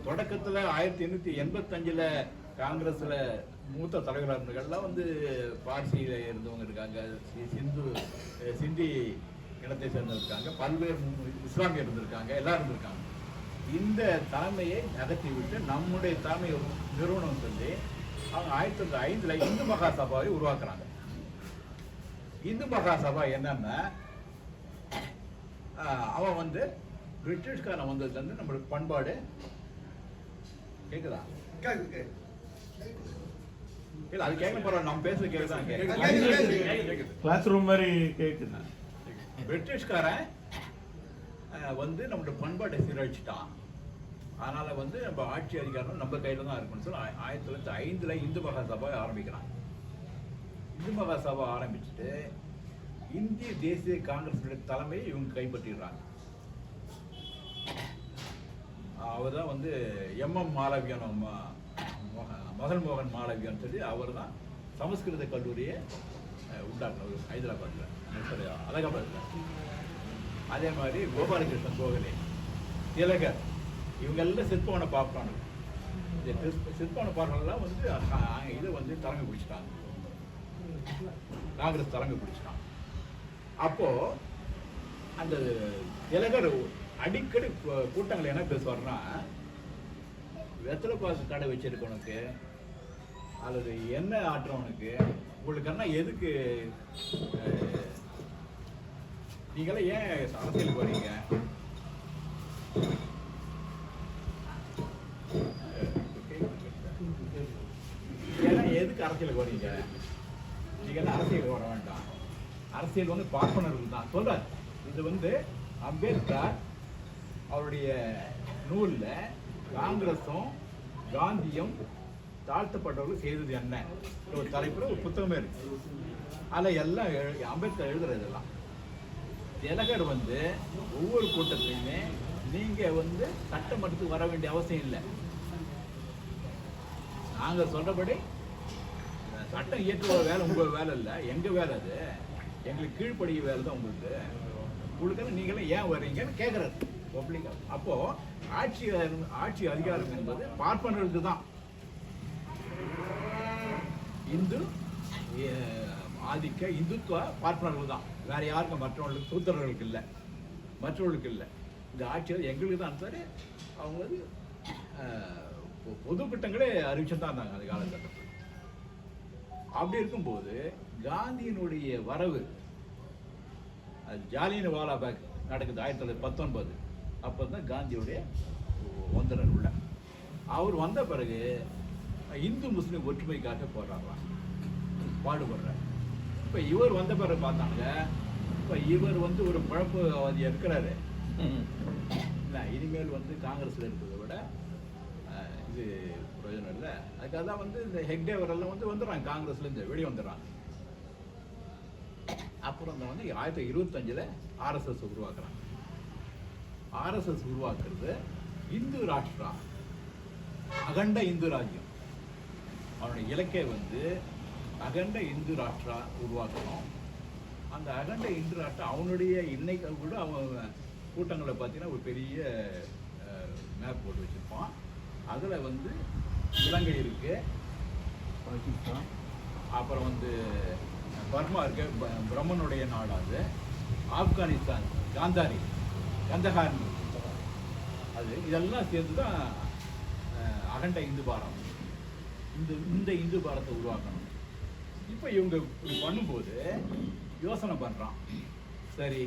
தொடக்கத்துல 1885 காங்கிரஸ்ல மூத்த தலைவர்கள்லாம் வந்து பார்சியில இருந்தவங்க இருக்காங்க, சிந்தி இனத்தை சேர்ந்திருக்காங்க, பல்வேறு இஸ்லாமியர் இருந்திருக்காங்க, எல்லாரும் இருந்திருக்காங்க. இந்த தலைமையை நகர்த்தி விட்டு நம்முடைய தலைமையை நிறுவனம் சொல்லி அவங்க 1905 இந்து மகாசபாவை உருவாக்குறாங்க. இந்து மகாசபா என்னன்னா அவன் வந்து பிரிட்டிஷ்காரன் வந்ததுல இருந்து நம்மளுக்கு பண்பாடு கேக்குதா? இல்ல அது கேட்க போறோம், நம்ம பேசுறது கேக்குது. கிளாஸ் ரூம் மாதிரி கேக்குது. பிரிட்டிஷ்காரன் வந்து நம்மளோட பண்பாட்டை சீரழிச்சிட்டான். அதனால வந்து நம்ம ஆட்சி அதிகாரம் நம்ம கையில தான் இருக்குன்னு சொல்லி 1905 இந்து மகாசபா ஆரம்பிக்கிறான். இந்து மகாசபா ஆரம்பிச்சுட்டு இந்திய தேசிய காங்கிரஸ் தலைமையை இவங்க கைப்பற்றிடுறாங்க. அவர் தான் வந்து எம்எம் மாளவியன், மதன் மோகன் மாளவியன் சொல்லி அவர் தான் சமஸ்கிருத கல்லூரியை உண்டாக்குனவர் ஹைதராபாத்தில், அலகாபாத்தில். அதே மாதிரி கோபாலகிருஷ்ணன் கோகலே, திலகர், இவங்கெல்லாம் சிற்பவனை பார்ப்பாங்க. இந்த சிற்பவனை பார்க்கலாம் வந்து இது வந்து தலைமை பிடிச்சிட்டாங்க, காங்கிரஸ் தலைமை பிடிச்சிட்டாங்க. அப்போ அந்த திலகர் அடிக்கடி கூட்டங்கள் என்ன பேசுவார்னா, வெத்தலை பாக்கு கடை வச்சிருக்கவனுக்கு அல்லது எண்ணெய் ஆட்டுறவனுக்கு உங்களுக்குன்னா எதுக்கு நீங்களாம் ஏன் அரசியலுக்கு வரீங்க? ஏன்னா எதுக்கு அரசியலுக்கு வரீங்க? நீங்க அரசியலுக்கு வர வேண்டாம். அரசியல் வந்து பார்ப்பனர்கள் தான் சொல்றாரு. இது வந்து அம்பேத்கர் அவருடைய நூல்ல காங்கிரஸும் காந்தியும் தாழ்த்தப்பட்டவர்கள் செய்தது என்ன ஒரு தலைப்புல ஒரு புத்தகமே இருக்கு. அதில் எல்லாம் அம்பேத்கர் எழுதுறதெல்லாம் திலகர் வந்து ஒவ்வொரு கூட்டத்திலையுமே நீங்க வந்து சட்டமன்றத்துக்கு வர வேண்டிய அவசியம் இல்லை, நாங்க சொல்றபடி சட்டம் இயற்றுற வேலை உங்க வேலை இல்லை, எங்க வேலை அது, எங்களுக்கு கீழ்ப்படிய வேலை தான் உங்களுக்கு நீங்களும் ஏன் வர்றீங்கன்னு கேட்கறாரு பப்ளிக்கா. அப்போ ஆட்சி அதிகாரம் என்பது பார்ப்பனர்களுக்கு தான். இந்து ஆதிக்க இந்துத்துவ பார்ப்பனர்கள் தான், வேற யாருக்கும் மற்றவர்களுக்கு சூத்திரர்களுக்கு இல்லை, மற்றவர்களுக்கு இல்லை. இந்த ஆட்சியர் எங்களுக்கு தான் சார். அவங்க வந்து பொது திட்டங்களே அறிவிச்சுதான் இருந்தாங்க அந்த காலகட்டத்தில். அப்படி இருக்கும்போது காந்தியினுடைய வரவு ஜாலியன் வாலாபாக் நடக்குது 1919. அப்போ தான் காந்தியுடைய வந்தனர் உள்ள. அவர் வந்த பிறகு இந்து முஸ்லீம் ஒற்றுமைக்காக போராடுறாங்க, பாடுபடுறார். இப்போ இவர் வந்த பிறகு பார்த்தாங்க, இப்போ இவர் வந்து ஒரு குழப்பவாதியாக இருக்கிறாரு. இல்லை இனிமேல் வந்து காங்கிரஸில் இருக்கிறத விட இது பிரயோஜனம் இல்லை. அதுக்காக தான் வந்து இந்த ஹெக்டேவரெல்லாம் வந்து வந்துடுறாங்க, காங்கிரஸ்லேருந்து வெளியே வந்துடுறாங்க. அப்புறம் தான் வந்து 1925 ஆர்எஸ்எஸ் உருவாக்குறாங்க. ஆர்எஸ்எஸ் உருவாக்குறது இந்து ராஷ்டிரா, அகண்ட இந்து ராஜ்யம். அவனுடைய இலக்கை வந்து அகண்ட இந்து ராஷ்டிரா உருவாக்கணும். அந்த அகண்ட இந்து ராஷ்டிரா அவனுடைய இன்னைக்கு கூட அவன் கூட்டங்களை பார்த்தீங்கன்னா ஒரு பெரிய மேப் போட்டு வச்சுருப்பான். அதில் வந்து இலங்கை இருக்கு, பாகிஸ்தான், அப்புறம் வந்து பர்மா இருக்கு, பிரம்மனுடைய நாடாது, ஆப்கானிஸ்தான், காந்தாரி, கந்தஹார், அது இதெல்லாம் சேர்ந்து தான் அகண்ட இந்து பாரம். இந்த இந்து பாரத்தை உருவாக்கணும். இப்போ இவங்க இப்படி பண்ணும்போது யோசனை பண்ணுறான், சரி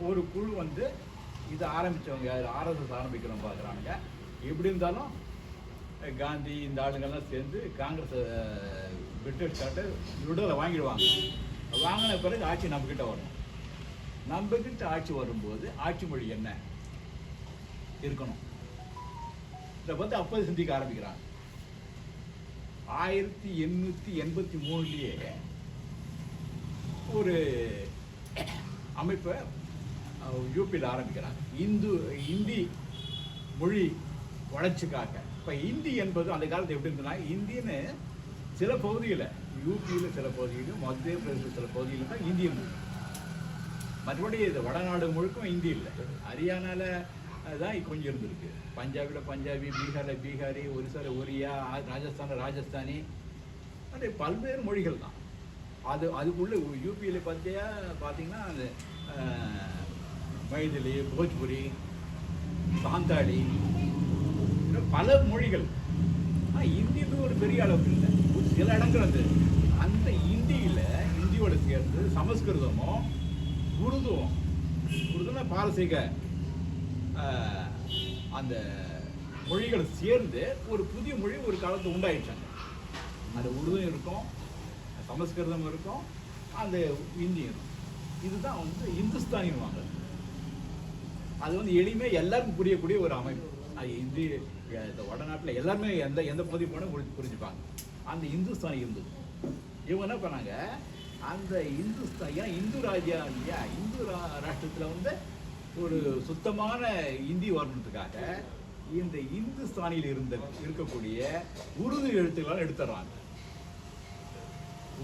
ஒரு குழு வந்து இதை ஆரம்பித்தவங்க ஆர்எஸ்எஸ் ஆரம்பிக்கிறோம் பார்க்குறாங்க. எப்படி இருந்தாலும் காந்தி இந்த ஆளுங்கள்லாம் சேர்ந்து காங்கிரஸ் பிரிட்டிஷ்கார்ட்ட விடுதலை வாங்கிடுவாங்க. வாங்கின பிறகு ஆட்சி நம்மக்கிட்ட வரணும். நம்மக்கிட்ட ஆட்சி வரும்போது ஆட்சி மொழி என்ன இருக்கணும் இதை பற்றி அப்போது சிந்திக்க ஆரம்பிக்கிறாங்க. 1883 ஒரு அமைப்பை யூபியில் ஆரம்பிக்கிறாங்க, இந்தி மொழி வளர்ச்சிக்காக. இப்போ இந்தி என்பது அந்த காலத்தில் எப்படி இருந்ததுன்னா, இந்தின்னு சில பகுதியில் யூபியில் சில பகுதியிலும் மத்திய பிரதேசத்தில் சில பகுதியிலும் தான் இந்தி இருந்தது. மற்றபடி இது வடநாடு முழுக்கும் இந்தி இல்லை. ஹரியானாவில் தான் கொஞ்சம் இருந்திருக்கு, பஞ்சாபில் பஞ்சாபி, பீகாரில் பீகாரி, ஒரிசாவில் ஒரியா, ராஜஸ்தானில் ராஜஸ்தானி, அது பல்வேறு மொழிகள் தான். அதுக்குள்ளே யூபியில் பார்த்தீங்கன்னா அந்த மைதிலி, போஜ்புரி, சாந்தாளி, பல மொழிகள். இந்தின்னு ஒரு பெரிய அளவுக்கு இல்லை, ஒரு சில இடங்கள் வந்து அந்த இந்தியோட சேர்ந்து சமஸ்கிருதமும் உருதுன்னா பாரசீக அந்த மொழிகளை சேர்ந்து ஒரு புதிய மொழி ஒரு காலத்தை உண்டாயிடுச்சாங்க. அந்த உருதும் இருக்கும், சமஸ்கிருதம் இருக்கும், அந்த இந்தியும் இருக்கும். இதுதான் வந்து இந்துஸ்தானின்னு. அது வந்து எளிமையாக எல்லாருக்கும் புரியக்கூடிய ஒரு அமைப்பு. அது இந்தி இந்த வடநாட்டில் எல்லாருமே எந்த பகுதி போனால் புரிஞ்சுப்பாங்க. அந்த இந்துஸ்தானி இருந்தது. இவங்க என்ன பண்ணாங்க, அந்த இந்துஸ்தான், ஏன்னா இந்து ராஜ்யம் இல்லையா, இந்து ராஷ்டிரத்தில் வந்து ஒரு சுத்தமான இந்தி வரணுன்றதுக்காக இந்த இந்துஸ்தானியில் இருக்கக்கூடிய உருது எழுத்துக்கள்லாம் எடுத்துடுறாங்க.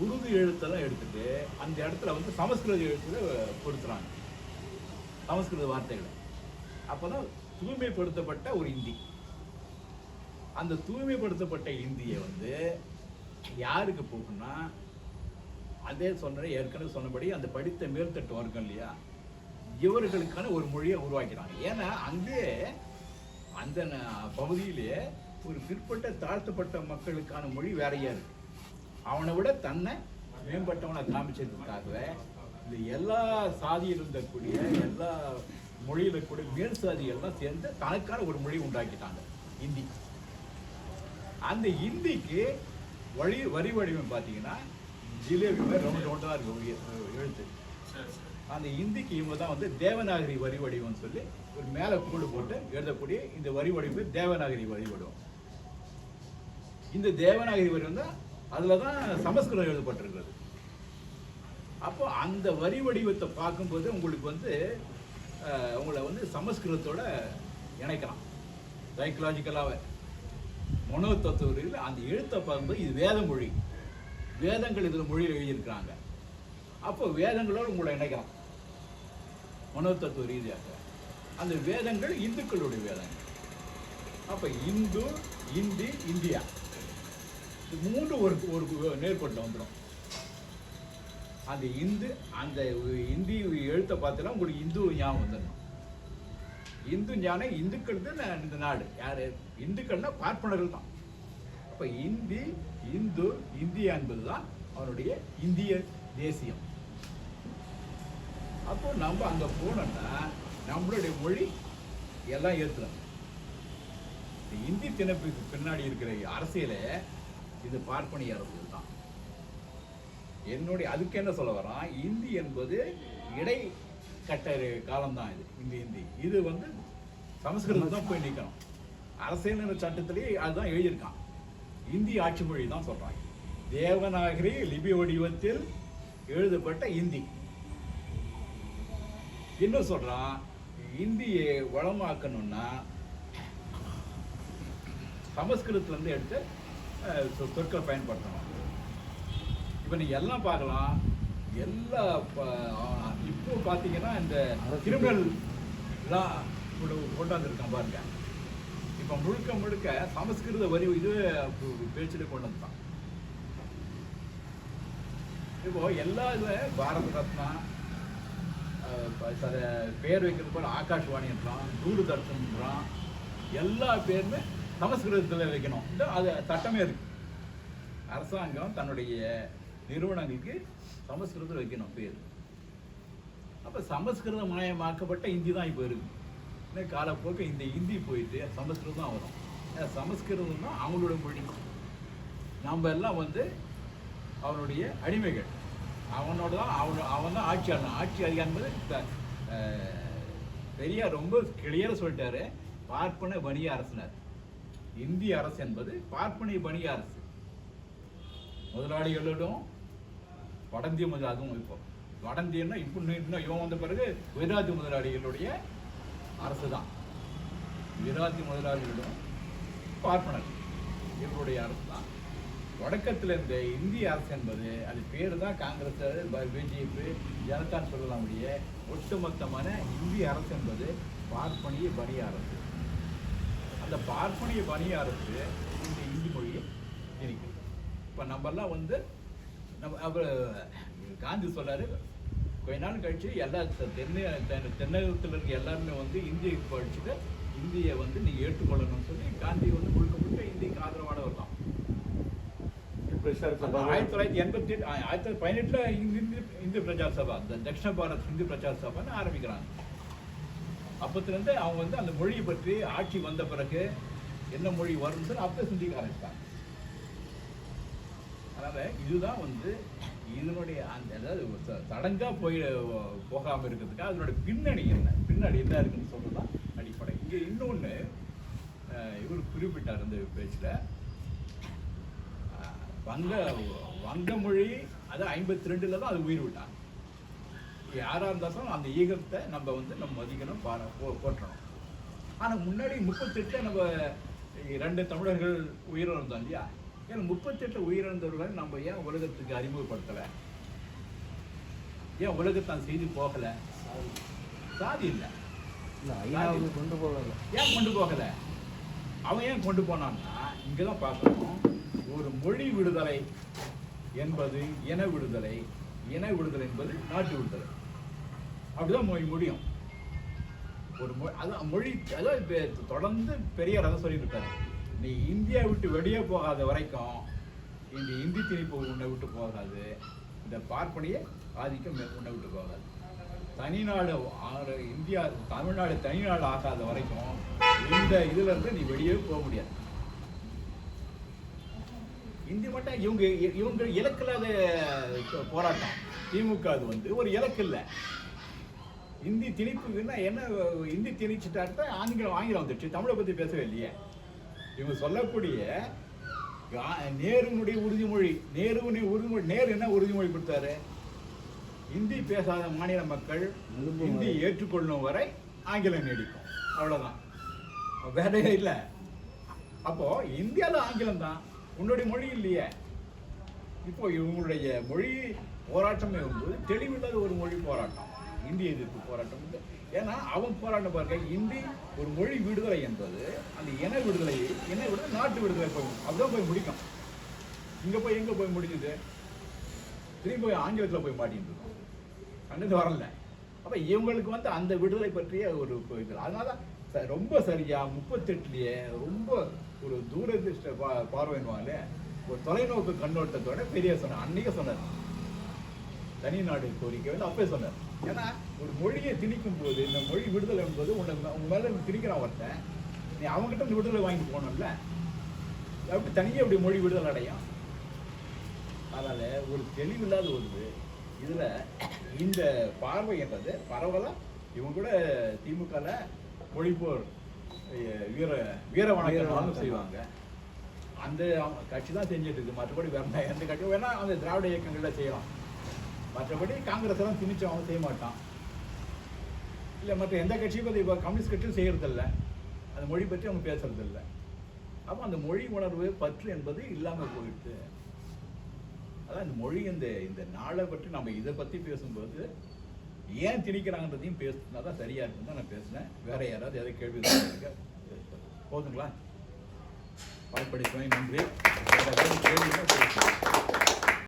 உருது எழுத்தெல்லாம் எடுத்துட்டு அந்த இடத்துல வந்து சமஸ்கிருத எழுத்துல பொருத்துறாங்க, சமஸ்கிருத வார்த்தைகளை. அப்போதான் தூய்மைப்படுத்தப்பட்ட ஒரு இந்தி. அந்த தூய்மைப்படுத்தப்பட்ட இந்தியை வந்து யாருக்கு போகும்னா, அதே ஏற்கனவே சொன்னபடி அந்த படித்த மேல்தட்டு வர்க்கம் இல்லையா, இவர்களுக்கான ஒரு மொழியை உருவாக்கிறாங்க. ஏன்னா அங்கே அந்த பகுதியிலே ஒரு பிற்பட்ட தாழ்த்தப்பட்ட மக்களுக்கான மொழி வேறையா இருக்கு. அவனை விட தன்னை மேம்பட்டவனை காமிச்சதுக்காகவே இந்த எல்லா சாதியில் இருந்தக்கூடிய எல்லா மொழியில் இருக்கக்கூடிய மேல் சாதி எல்லாம் சேர்ந்து தனக்கான ஒரு மொழி உண்டாக்கிட்டாங்க, இந்தி. அந்த இந்திக்கு வரி வடிவம் பார்த்தீங்கன்னா ஜிலேபி மாதிரி ரவுண்டாக இருக்கும் எழுத்து. அந்த இந்திக்கு இவங்க தான் வந்து தேவநாகரி வரி வடிவம்னு சொல்லி ஒரு மேலே கூடு போட்டு எழுதக்கூடிய இந்த வரி வடிவம் தேவநாகரி வரி வடிவம். இந்த தேவநாகரி வடிவம் தான் அதில் தான் சமஸ்கிருதம் எழுதப்பட்டிருக்கிறது. அப்போ அந்த வரி வடிவத்தை பார்க்கும்போது உங்களுக்கு வந்து உங்களை வந்து சமஸ்கிருதத்தோட இணைக்கலாம் சைக்கலாஜிக்கலாக. மனோ தத்துவத்தில் அந்த எழுத்தை பார்க்கும்போது இது வேத மொழி, வேதங்கள் இதில் மொழியில் எழுதியிருக்கிறாங்க. அப்போ வேதங்களோடு உங்களை இணைக்கலாம் மனோ தத்துவ ரீதியாக. அந்த வேதங்கள் இந்துக்களுடைய வேதங்கள். அப்போ இந்து, இந்தி, இந்தியா இது மூன்று ஒரு நேர்கோட்டில் வந்துடும். அந்த அந்த இந்தி எழுத்தை பார்த்தீங்கன்னா உங்களுக்கு இந்து ஞாபகம் வந்துடணும். இந்து ஞானம் இந்துக்கள் தான் இந்த நாடு. யார் இந்துக்கள்னா பார்ப்பனர்கள் தான். அப்போ இந்தி, இந்து, இந்தியா என்பது தான் அவனுடைய இந்திய தேசியம். அப்போ நம்ம அங்கே போனோம்னா நம்மளுடைய மொழி எல்லாம் ஏற்றுலாம். இந்தி திணிப்புக்கு பின்னாடி இருக்கிற அரசியலே இது பார்ப்பனிய அரசியல் தான். அதுக்கு என்ன சொல்ல வரான், இந்தி என்பது இடைக்கட்ட காலம்தான். இது இந்தி இது வந்து சமஸ்கிருதம் தான் போய் நிற்கணும். அரசியல் சட்டத்திலேயே அதுதான் எழுதியிருக்கான். இந்தி ஆட்சி மொழி தான் சொல்றாங்க. தேவநாகரி லிபி வடிவத்தில் எழுதப்பட்ட இந்தி. இன்னும் சொல்றான், இந்தியை வளமாக்கணும்னா சமஸ்கிருதத்திலிருந்து எடுத்து சொற்களை பயன்படுத்தணும். இப்போ நீங்க எல்லாம் பார்க்கலாம், எல்லா இப்போ பார்த்தீங்கன்னா இந்த கிரிமினல் கொண்டாந்துருக்கான் பாருங்க. இப்போ முழுக்க சமஸ்கிருத வரி இது பேச்சில் கொண்டு வந்துட்டான். இப்போ எல்லா இதுவும் பாரத ரத்னா பேர் வைக்கிறது போல ஆகாஷ்வாணின்றான், தூர்தர்ஷன்றான், எல்லா பேருமே சமஸ்கிருதத்தில் வைக்கணும். அது சட்டமே இருக்கு. அரசாங்கம் தன்னுடைய நிறுவனங்களுக்கு சமஸ்கிருதத்தில் வைக்கணும் பேர். அப்போ சமஸ்கிருத மயமாக்கப்பட்ட இந்தி தான் இப்போ இருக்கு. இன்னும் காலப்போக்கு இந்த இந்தி போயிட்டு சமஸ்கிருதம் தான் வரும். சமஸ்கிருதம் தான் அவங்களோட மொழி. நம்ம எல்லாம் வந்து அவனுடைய அடிமைகள். அவனோட தான் அவன் தான் ஆட்சியாளன். ஆட்சி அதிகாரம் என்பது பெரியார் ரொம்ப கிளியராக சொல்லிட்டாரு. பார்ப்பன வணிக அரசினர். இந்திய அரசு என்பது பார்ப்பனிய வணிக அரசு. முதலாளிகளிடம் வடந்திய அதுவும் இப்போ வடந்தியன்னா இப்போ இன்னும் இவன் வந்த பிறகு வைராத்திய முதலாளிகளுடைய அரசு தான். வைராத்திய முதலாளிகளிடம் பார்ப்பனர் இவருடைய அரசு தான். தொடக்கத்தில் இந்த இந்திய அரசு என்பது அது பேர் தான் காங்கிரஸ், பிஜேபி, ஜனதான்னு சொல்லலாம். முடிய ஒட்டுமொத்தமான இந்திய அரசு என்பது பார்ப்பனிய வணிக அரசு. அந்த பார்ப்பனிய வணிக அரசு இந்த இந்தி மொழியை திணிக்குது. இப்போ நம்மெல்லாம் வந்து அவர் காந்தி சொல்றாரு, கொஞ்ச நாள் கழிச்சு எல்லா தென்னகத்தில் இருக்க எல்லாருமே வந்து இந்தியை படிச்சுட்டு இந்தியை வந்து நீங்கள் ஏற்றுக்கொள்ளணும்னு சொல்லி காந்தி வந்து முழுக்க இந்திக்கு ஆதரவானவர் தான். 1918 இந்து பிரஜா சபா, தட்சிண பாரத் ஹிந்து பிரச்சார சபான்னு ஆரம்பிக்கிறாங்க. அப்பத்திலேருந்து அவங்க வந்து அந்த மொழியை பற்றி ஆட்சி வந்த பிறகு என்ன மொழி வரும்னு சொல்லி அப்போ சிந்திக்க ஆரம்பித்தாங்க. அதனால் இதுதான் வந்து இதனுடைய அந்த அதாவது சடங்காக போகாமல் இருக்கிறதுக்காக அதனுடைய பின்னாடி என்ன இருக்குன்னு சொல்கிறது தான் அடிப்படை. இங்கே இன்னொன்று இவர் குறிப்பிட்டார் இந்த பேச்சில், வங்க மொழி அது 52 தான் அது உயிர் விட்டாங்க. யாராக இருந்தாலும் அந்த ஈகத்தை நம்ம வந்து நம்ம மதிக்கணும், போற்றணும். ஆனால் முன்னாடி 38 நம்ம 2 தமிழர்கள் உயிரிழந்தோம் இல்லையா? ஏன்னா 38 உயிரிழந்தவர்களை நம்ம ஏன் உலகத்துக்கு அறிமுகப்படுத்தலை? ஏன் உலகத்தை அந்த செய்தி போகலை? சாதி இல்லை, கொண்டு போகல. ஏன் கொண்டு போகலை? அவன் ஏன் கொண்டு போனான்னா இங்கே தான் பார்க்கணும். ஒரு மொழி விடுதலை என்பது இன விடுதலை, இன விடுதலை என்பது நாட்டு விடுதலை. அப்படிதான் முடியும். ஒரு அதான் மொழி, அதாவது தொடர்ந்து பெரியார் அதை சொல்லியிருக்காரு, நீ இந்தியா விட்டு வெளியே போகாத வரைக்கும் இந்த இந்தி திணிப்பு உன்னை விட்டு போகாது, இந்த பார்ப்பனிய ஆதிக்கம் உன்னை விட்டு போகாது. தனிநாடு இந்தியா தமிழ்நாடு தனிநாடு ஆகாத வரைக்கும் இந்த இதுல இருந்து நீ வெளியே போக முடியாது. இந்தி மட்டும் இவங்க இலக்கில்லாத போராட்டம். திமுக அது ஒரு இலக்கு இல்லை. இந்தி திணிப்புன்னா என்ன? இந்தி திணிச்சுட்டாட்ட ஆங்கிலம் வந்துடுச்சு. தமிழை பத்தி பேசவே இல்லையே. இவங்க சொல்லக்கூடிய நேருனுடைய உறுதிமொழி, நேரு என்ன உறுதிமொழி கொடுத்தாரு? இந்தி பேசாத மாநில மக்கள் இந்தி ஏற்றுக்கொள்ளும் வரை ஆங்கிலம் நீடிக்கும். அவ்வளவுதான், வேற இல்லை. அப்போ இந்தியாவில் ஆங்கிலம் தான், உன்னுடைய மொழி இல்லையே. இப்போ இவங்களுடைய மொழி போராட்டம் என்பது தெளிவில்லாத ஒரு மொழி போராட்டம், இந்திய எதிர்ப்பு போராட்டம். ஏன்னா அவன் போராட்டம் பாருங்க, இந்தி ஒரு மொழி விடுதலை என்பது அந்த இன விடுதலை நாட்டு விடுதலை போய் அப்படிதான் போய் முடிக்கும். இங்க போய் எங்க போய் முடிஞ்சது? திரும்பி போய் ஆங்கிலத்தில் போய் மாட்டிட்டு இருக்கோம். கண்டது வரல. அப்ப இவங்களுக்கு அந்த விடுதலை பற்றிய ஒரு இது. அதனாலதான் ரொம்ப சரியா 38லயே ரொம்ப ஒரு தூரதிருஷ்ட பார்வைன்னுவாங்களே, ஒரு தொலைநோக்கு கண்ணோட்டத்தோட பெரிய சொன்னார். அன்னைக்கு சொன்னார் தனி நாடு கோரிக்கை அப்பவே சொன்னார். ஏன்னா ஒரு மொழியை திணிக்கும் போது, இந்த மொழி விடுதலை என்பது உங்க மேல திணிக்கிறான் ஒருத்தன், நீ அவங்ககிட்ட இந்த விடுதலை வாங்கி போகணும்ல. அப்படி தனியே அப்படி மொழி விடுதலை அடையும். அதனால ஒரு தெளிவில்லாத ஒரு இதுல இந்த பார்வை என்றது பரவலா இவங்க கூட திமுகல மொழிப்போர் வீர வணக்கம் செய்வாங்க. அந்த கட்சி தான் செஞ்சுட்டு இருக்கு. மற்றபடி வேற எந்த கட்சி வேணா அந்த திராவிட இயக்கங்கள்ல செய்யலாம். மற்றபடி காங்கிரஸ் எல்லாம் திணிச்சு அவன் செய்ய மாட்டான். இல்லை மற்ற எந்த கட்சியும் இப்போ கம்யூனிஸ்ட் கட்சியும் செய்யறதில்ல. அந்த மொழி பற்றி அவங்க பேசுறது இல்லை. அப்போ அந்த மொழி உணர்வு பற்று என்பது இல்லாமல் போயிடுது. அதான் இந்த மொழி இந்த நாளை பற்றி நம்ம இதை பற்றி பேசும்போது ஏன் திணிக்கிறாங்கன்றதையும் பேசுனா தான் சரியா இருக்குன்னு தான் நான் பேசினேன். வேற யாராவது எதை கேள்வி போதுங்களா? வாய்ப்பளிப்பேன். நன்றி. கேள்வி